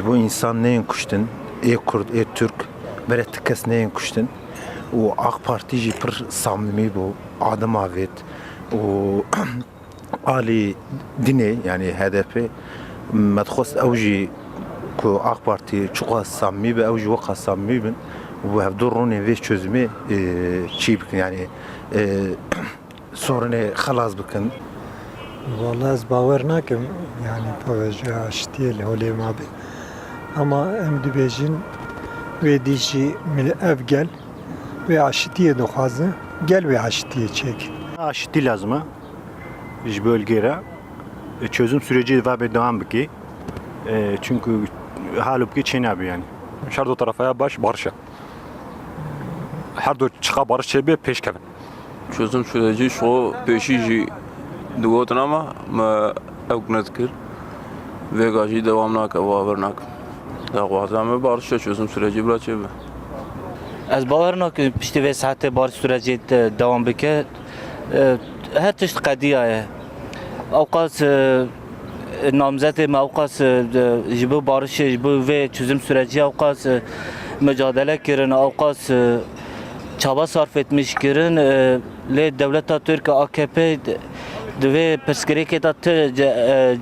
bu insan neyin kuştun? Kurd, Türk, böyle tıkes neyin kuştun? O AK Parti ji pır samimi bu, adım avet, o Ali dine yani HDP, medxos evji ku AK Parti çok samimi ve evji vaka samimi bin, bu hevdurun ve çözümü çiğ bikin yani sorunu xalas bikin. Vallahi az baver nakim yani pavajı aştiye holim abi. Ama em dibêjin ve dişi ev gel ve aştiye doxazı gel ve aştiye çek. Aşıtı lazım ha. Biz bölgeye çözüm süreci devam biki. Çünkü halbuki Çin abi yani. Her dو tarafa baş barışa. Her dو çıka barış çebi peşkevin. Çözüm süreci şu peşici duvatın ama evknetkir ve gajı devam nak vavernak. Dağwazam barışa çözüm süreci bırak çebi. از باور نکن پشت و ساعت بار سرعت دوام بکه هر تشت قضیه اوقات نامزد ما اوقات جبو بارش جبو و çözüm süreci اوقات mücadele kirin اوقات çaba sarf etmiş kirin le devlet Türk AKP ve peskere da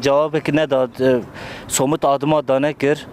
cevap ne da somut adıma da ne kir